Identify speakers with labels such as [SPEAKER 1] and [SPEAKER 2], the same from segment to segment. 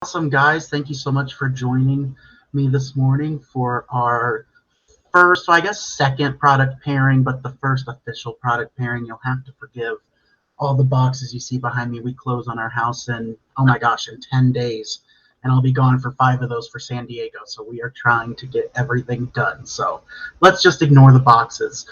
[SPEAKER 1] Awesome, guys. Thank you so much for joining me this morning for our first, well, I guess, second product pairing, but the first official product pairing. You'll have to forgive all the boxes you see behind me. We close on our house in, oh my gosh, in 10 days. And I'll be gone for 5 of those for San Diego. So we are trying to get everything done. So let's just ignore the boxes.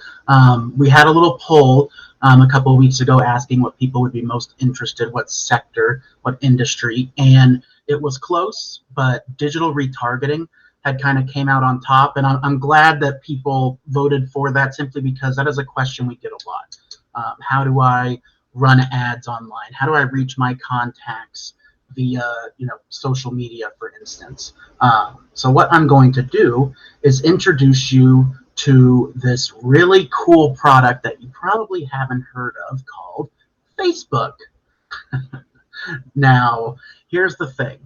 [SPEAKER 1] We had a little poll a couple of weeks ago asking what people would be most interested, what sector, what industry. And it was close, but digital retargeting had kind of came out on top. And I'm glad that people voted for that simply because that is a question we get a lot. How do I run ads online? How do I reach my contacts via social media, for instance? So what I'm going to do is introduce you to this really cool product that you probably haven't heard of called Facebook. Now, here's the thing.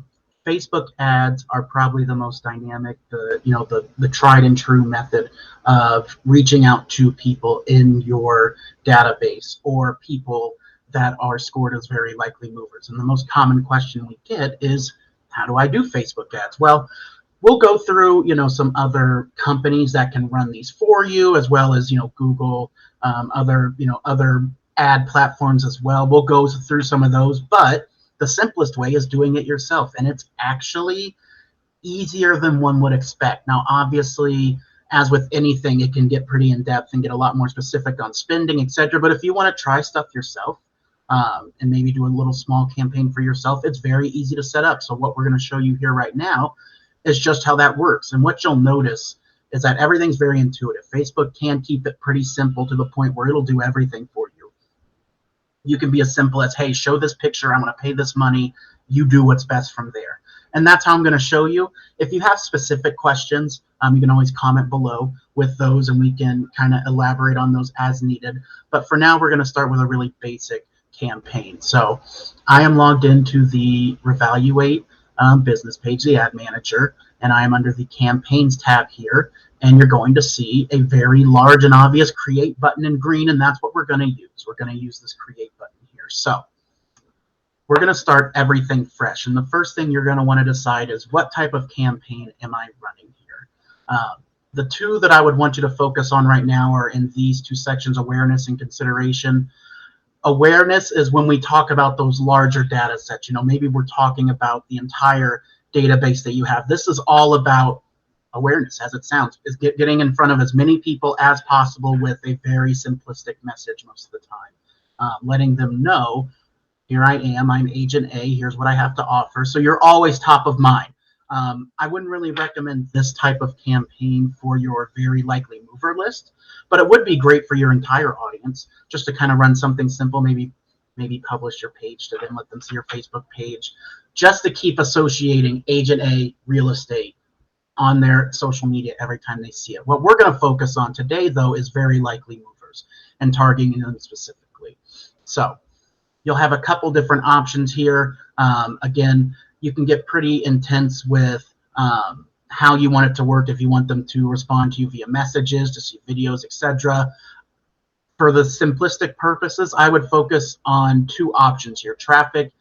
[SPEAKER 1] Facebook ads are probably the most dynamic, the tried and true method of reaching out to people in your database or people that are scored as very likely movers. And the most common question we get is, how do I do Facebook ads? Well, we'll go through, some other companies that can run these for you, as well as, Google, other ad platforms as well. We'll go through some of those, but the simplest way is doing it yourself, and it's actually easier than one would expect. Now, obviously, as with anything, it can get pretty in-depth and get a lot more specific on spending, etc. But if you want to try stuff yourself and maybe do a little small campaign for yourself, it's very easy to set up. So what we're going to show you here right now is just how that works. And what you'll notice is that everything's very intuitive. Facebook can keep it pretty simple to the point where it'll do everything for you. You can be as simple as, hey, show this picture, I'm going to pay this money, you do what's best from there. And that's how I'm going to show you. If you have specific questions, you can always comment below with those and we can kind of elaborate on those as needed. But for now, we're going to start with a really basic campaign. So I am logged into the Revaluate business page, the ad manager, and I am under the campaigns tab here. And you're going to see a very large and obvious create button in green, and that's what we're going to use. We're going to use this create button here. So we're going to start everything fresh. And the first thing you're going to want to decide is, what type of campaign am I running here? The two that I would want you to focus on right now are in these two sections, awareness and consideration. Awareness is when we talk about those larger data sets. Maybe we're talking about the entire database that you have. This is all about awareness, as it sounds, is getting in front of as many people as possible with a very simplistic message most of the time, letting them know, here I am, I'm Agent A, here's what I have to offer. So you're always top of mind. I wouldn't really recommend this type of campaign for your very likely mover list, but it would be great for your entire audience, just to kind of run something simple, maybe publish your page to them, let them see your Facebook page, just to keep associating Agent A real estate on their social media every time they see it. What we're going to focus on today, though, is very likely movers and targeting them specifically. So you'll have a couple different options here. Again, you can get pretty intense with how you want it to work, if you want them to respond to you via messages, to see videos, etc. For the simplistic purposes, I would focus on two options here, traffic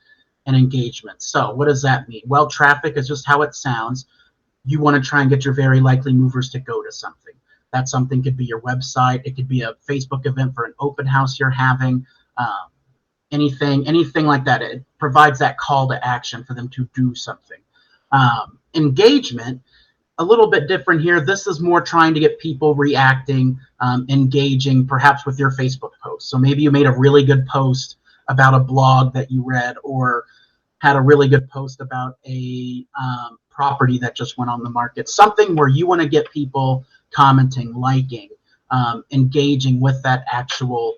[SPEAKER 1] and engagement. So what does that mean? Well, traffic is just how it sounds. You want to try and get your very likely movers to go to something. That something could be your website. It could be a Facebook event for an open house you're having. Anything like that. It provides that call to action for them to do something. Engagement, a little bit different here. This is more trying to get people reacting, engaging, perhaps with your Facebook post. So maybe you made a really good post about a blog that you read, or had a really good post about a property that just went on the market. Something where you want to get people commenting, liking, engaging with that actual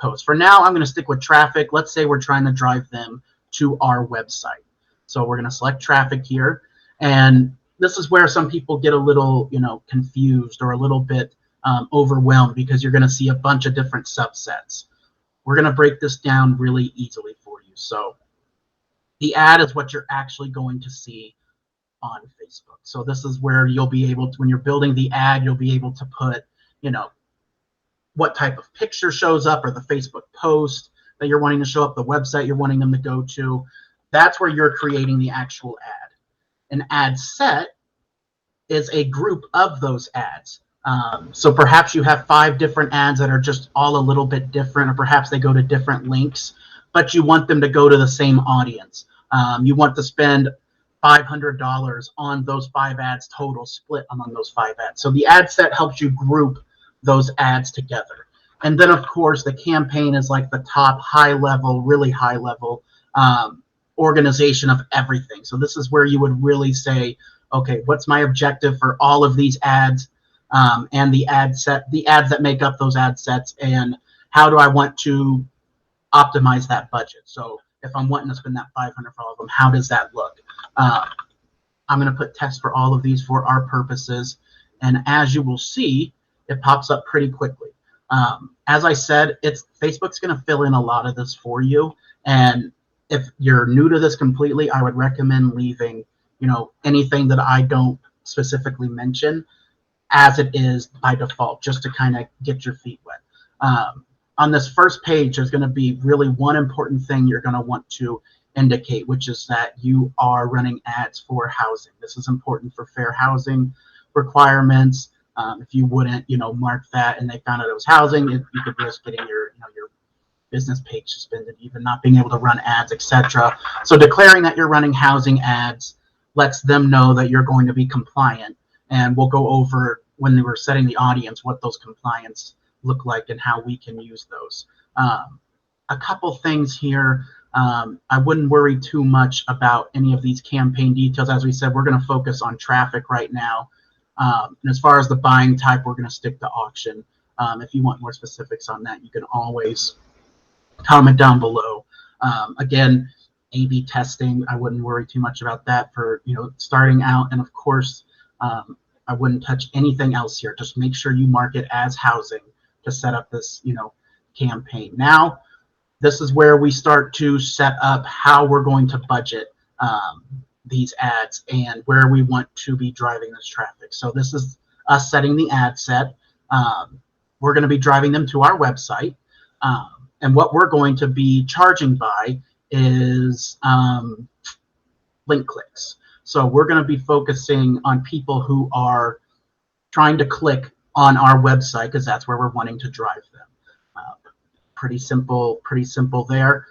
[SPEAKER 1] post. For now, I'm going to stick with traffic. Let's say we're trying to drive them to our website. So we're going to select traffic here. And this is where some people get a little, confused or a little bit overwhelmed, because you're going to see a bunch of different subsets. We're going to break this down really easily for you. So the ad is what you're actually going to see on Facebook. So this is where you'll be able to, when you're building the ad, you'll be able to put, what type of picture shows up, or the Facebook post that you're wanting to show up, the website you're wanting them to go to. That's where you're creating the actual ad. An ad set is a group of those ads. So perhaps you have 5 different ads that are just all a little bit different, or perhaps they go to different links, but you want them to go to the same audience. You want to spend $500 on those 5 ads total, split among those 5 ads. So the ad set helps you group those ads together. And then, of course, the campaign is like the top high-level, really high-level organization of everything. So this is where you would really say, okay, what's my objective for all of these ads and the ad set, the ads that make up those ad sets, and how do I want to optimize that budget? So if I'm wanting to spend that $500 for all of them, how does that look? I'm going to put tests for all of these for our purposes, and as you will see, it pops up pretty quickly. As I said, Facebook's going to fill in a lot of this for you, and if you're new to this completely, I would recommend leaving, anything that I don't specifically mention as it is by default, just to kind of get your feet wet. On this first page, there's going to be really one important thing you're going to want to indicate, which is that you are running ads for housing. This is important for fair housing requirements. If you wouldn't, mark that and they found out it was housing, you could risk getting your business page suspended, even not being able to run ads, etc. So declaring that you're running housing ads lets them know that you're going to be compliant, and we'll go over when we're setting the audience what those compliance look like and how we can use those. A couple things here. I wouldn't worry too much about any of these campaign details. As we said, we're going to focus on traffic right now. And as far as the buying type, we're going to stick to auction. If you want more specifics on that, you can always comment down below. Again, A/B testing, I wouldn't worry too much about that for starting out. And of course, I wouldn't touch anything else here. Just make sure you mark it as housing to set up this campaign. Now, this is where we start to set up how we're going to budget these ads and where we want to be driving this traffic. So this is us setting the ad set. We're going to be driving them to our website. And what we're going to be charging by is link clicks. So we're going to be focusing on people who are trying to click on our website because that's where we're wanting to drive them. Pretty simple there.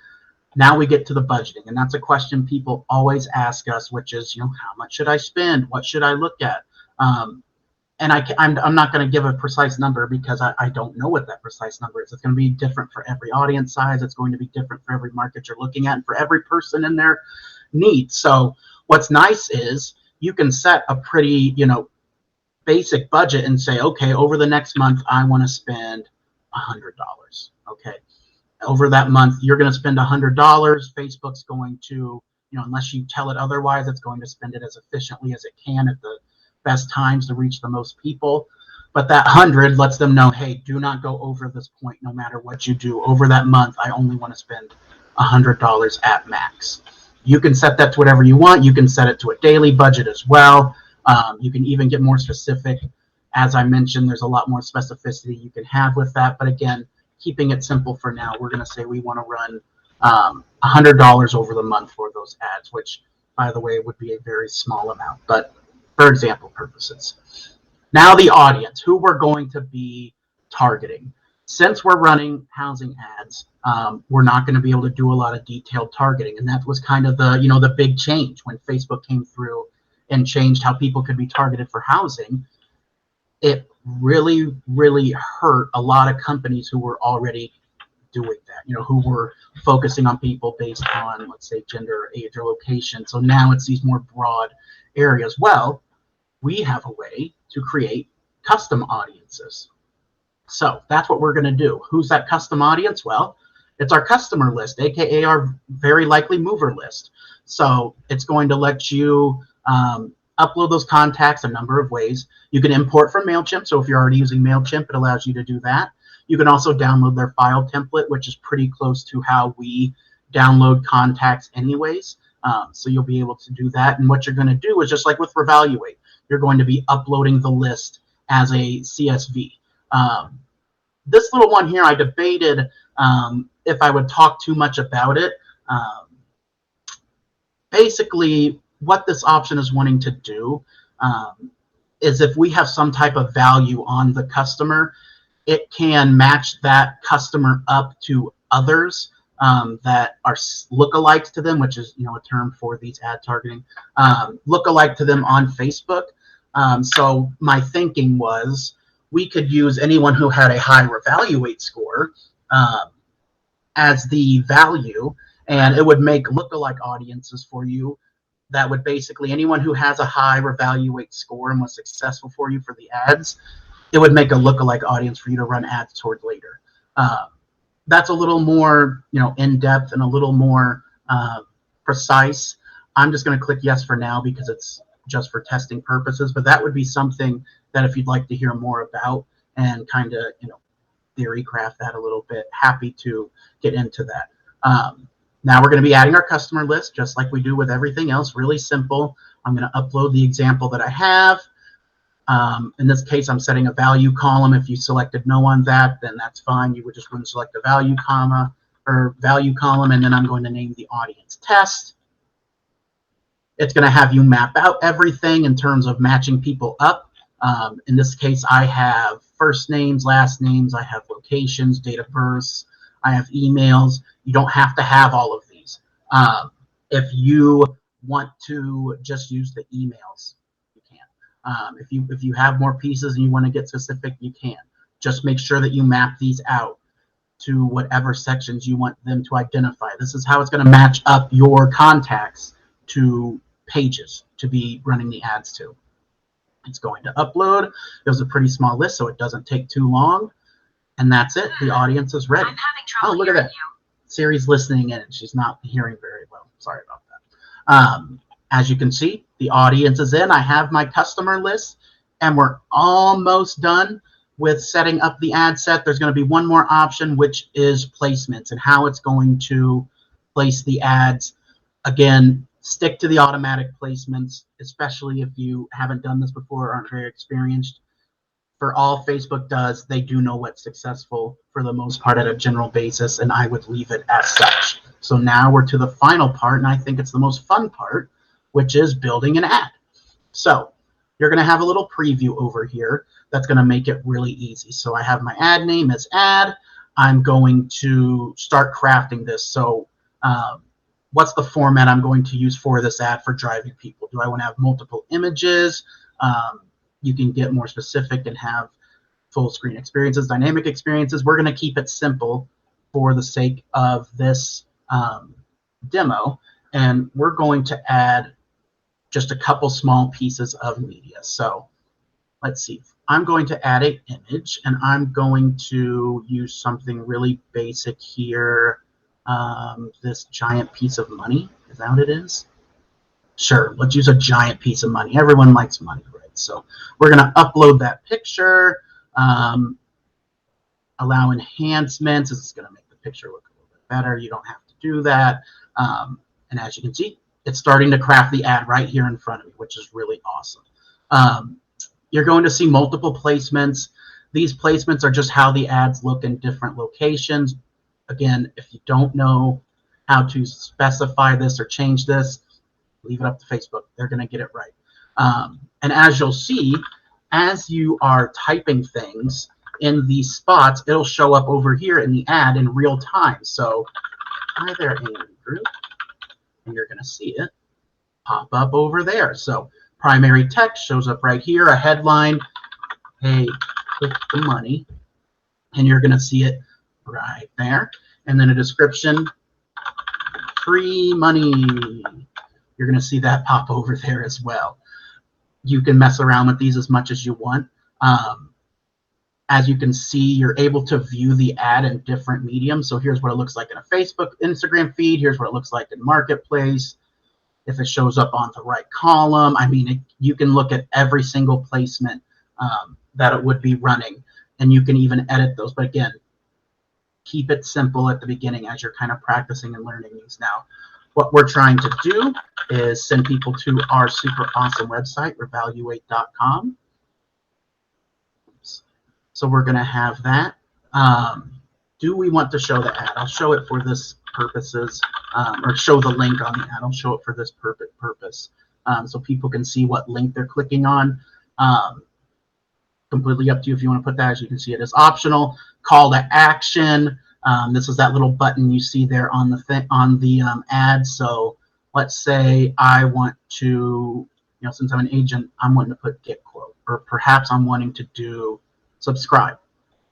[SPEAKER 1] Now we get to the budgeting, and that's a question people always ask us, which is, how much should I spend? What should I look at? And I'm not going to give a precise number because I don't know what that precise number is. It's going to be different for every audience size. It's going to be different for every market you're looking at and for every person and their needs. So what's nice is you can set a pretty, basic budget and say, okay, over the next month, I want to spend $100. Okay. Over that month, you're going to spend $100. Facebook's going to, unless you tell it otherwise, it's going to spend it as efficiently as it can at the best times to reach the most people. But that 100 lets them know, hey, do not go over this point no matter what you do. Over that month, I only want to spend $100 at max. You can set that to whatever you want. You can set it to a daily budget as well. You can even get more specific. As I mentioned, there's a lot more specificity you can have with that. But again, keeping it simple for now, we're going to say we want to run $100 over the month for those ads, which, by the way, would be a very small amount, but for example purposes. Now the audience, who we're going to be targeting. Since we're running housing ads, we're not going to be able to do a lot of detailed targeting, and that was kind of the the big change when Facebook came through and changed how people could be targeted for housing. It really, really hurt a lot of companies who were already doing that, who were focusing on people based on, let's say, gender, age, or location. So now it's these more broad areas. Well, we have a way to create custom audiences. So that's what we're going to do. Who's that custom audience? Well, it's our customer list, aka our very likely mover list. So it's going to let you upload those contacts a number of ways. You can import from Mailchimp. So if you're already using Mailchimp, it allows you to do that. You can also download their file template, which is pretty close to how we download contacts anyways. So you'll be able to do that. And what you're going to do is just like with Revaluate, you're going to be uploading the list as a CSV. This little one here, I debated if I would talk too much about it. basically what this option is wanting to do is if we have some type of value on the customer, it can match that customer up to others that are lookalikes to them, which is a term for these ad targeting, lookalike to them on Facebook. So my thinking was we could use anyone who had a high Revaluate score as the value, and it would make lookalike audiences for you. That would basically, anyone who has a high Revaluate score and was successful for you for the ads, it would make a lookalike audience for you to run ads toward later. That's a little more, in depth and a little more precise. I'm just going to click yes for now because it's just for testing purposes. But that would be something that if you'd like to hear more about and kind of, theory craft that a little bit, happy to get into that. Now we're going to be adding our customer list just like we do with everything else. Really simple. I'm going to upload the example that I have. In this case, I'm setting a value column. If you selected no on that, then that's fine. You would just want to select a value column, and then I'm going to name the audience test. It's going to have you map out everything in terms of matching people up. In this case, I have first names, last names, I have locations, date of births, I have emails. You don't have to have all of these. If you want to just use the emails, you can. If you have more pieces and you want to get specific, you can. Just make sure that you map these out to whatever sections you want them to identify. This is how it's going to match up your contacts to pages to be running the ads to. It's going to upload. It was a pretty small list, so it doesn't take too long. And that's it. The audience is ready. Oh, look at that. Siri's listening in. She's not hearing very well. Sorry about that. As you can see, the audience is in. I have my customer list, and we're almost done with setting up the ad set. There's going to be one more option, which is placements and how it's going to place the ads. Again, stick to the automatic placements, especially if you haven't done this before or aren't very experienced. For all Facebook does, they do know what's successful for the most part at a general basis, and I would leave it as such. So now we're to the final part, and I think it's the most fun part, which is building an ad. So you're going to have a little preview over here that's going to make it really easy. So I have my ad name as ad. I'm going to start crafting this. So what's the format I'm going to use for this ad for driving people? Do I want to have multiple images? You can get more specific and have full screen experiences, dynamic experiences. We're going to keep it simple for the sake of this demo, and we're going to add just a couple small pieces of media. So let's see. I'm going to add an image, and I'm going to use something really basic here. This giant piece of money. Is that what it is? Sure, let's use a giant piece of money. Everyone likes money, right? So we're going to upload that picture, allow enhancements. This is going to make the picture look a little bit better. You don't have to do that. And as you can see, it's starting to craft the ad right here in front of me, which is really awesome. You're going to see multiple placements. These placements are just how the ads look in different locations. Again, if you don't know how to specify this or change this, leave it up to Facebook. They're going to get it right. And as you'll see, as you are typing things in these spots, it'll show up over here in the ad in real time. So, hi there, Andrew. And you're going to see it pop up over there. So, primary text shows up right here, a headline, hey, click the money. And you're going to see it right there. And then a description, free money. You're going to see that pop over there as well. You can mess around with these as much as you want. As you can see, you're able to view the ad in different mediums. So here's what it looks like in a Facebook, Instagram feed. Here's what it looks like in Marketplace. If it shows up on the right column, I mean, you can look at every single placement that it would be running, and you can even edit those. But again, keep it simple at the beginning as you're kind of practicing and learning these now. What we're trying to do is send people to our super awesome website, revaluate.com. So we're going to have that. Do we want to show the ad? I'll show it for this purposes. or show the link on the ad. I'll show it for this purpose, so people can see what link they're clicking on. Completely up to you if you want to put that. As you can see, it is optional. Call to action. This is that little button you see there on the ad. So let's say I want to, since I'm an agent, I'm wanting to put get quote, or perhaps I'm wanting to do subscribe.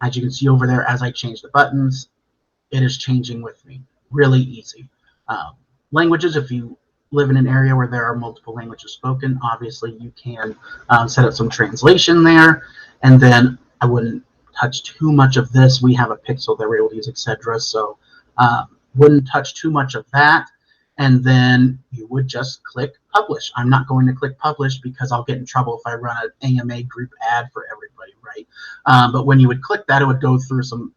[SPEAKER 1] As you can see over there, as I change the buttons, it is changing with me. Really easy. Languages, if you live in an area where there are multiple languages spoken, obviously you can set up some translation there. And then I wouldn't touch too much of this. We have a pixel that we're able to use, etc. So wouldn't touch too much of that. And then you would just click publish. I'm not going to click publish because I'll get in trouble if I run an AMA group ad for everybody, right? But when you would click that, it would go through some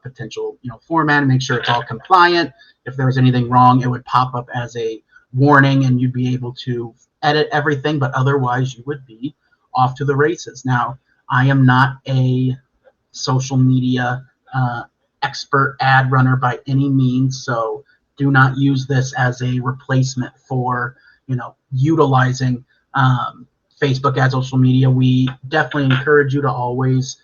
[SPEAKER 1] potential format and make sure it's all compliant. If there was anything wrong, it would pop up as a warning and you'd be able to edit everything, but otherwise you would be off to the races. Now, I am not a social media expert ad runner by any means, so do not use this as a replacement for utilizing Facebook ads, social media. We definitely encourage you to always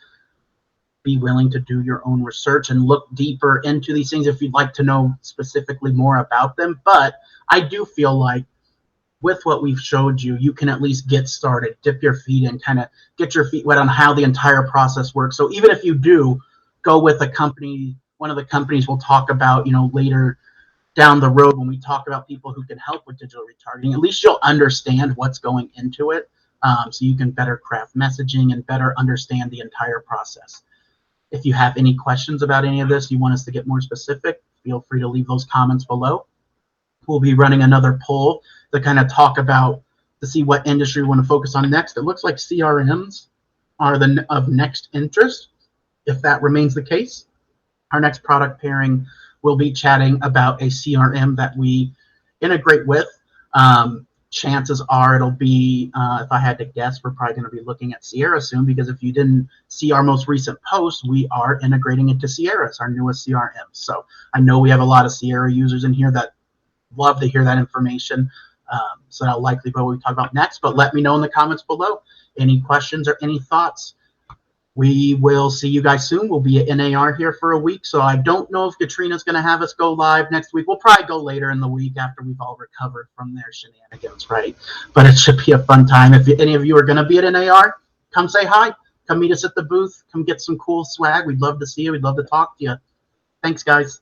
[SPEAKER 1] be willing to do your own research and look deeper into these things if you'd like to know specifically more about them. But I do feel like with what we've showed you, you can at least get started, dip your feet in, kind of get your feet wet on how the entire process works. So even if you do go with a company, one of the companies we'll talk about, later down the road when we talk about people who can help with digital retargeting, at least you'll understand what's going into it, so you can better craft messaging and better understand the entire process. If you have any questions about any of this, you want us to get more specific, feel free to leave those comments below. We'll be running another poll to kind of talk about, to see what industry we want to focus on next. It looks like CRMs are of next interest. If that remains the case, our next product pairing will be chatting about a CRM that we integrate with. Chances are it'll be, if I had to guess, we're probably going to be looking at Sierra soon, because if you didn't see our most recent post, we are integrating into Sierra. It's our newest CRM. So I know we have a lot of Sierra users in here that love to hear that information. So that'll likely be what we talk about next, but let me know in the comments below any questions or any thoughts. We will see you guys soon. We'll be at NAR here for a week, so I don't know if Katrina's going to have us go live next week. We'll probably go later in the week after we've all recovered from their shenanigans, right? But it should be a fun time. If any of you are going to be at NAR, come say hi. Come meet us at the booth. Come get some cool swag. We'd love to see you. We'd love to talk to you. Thanks, guys.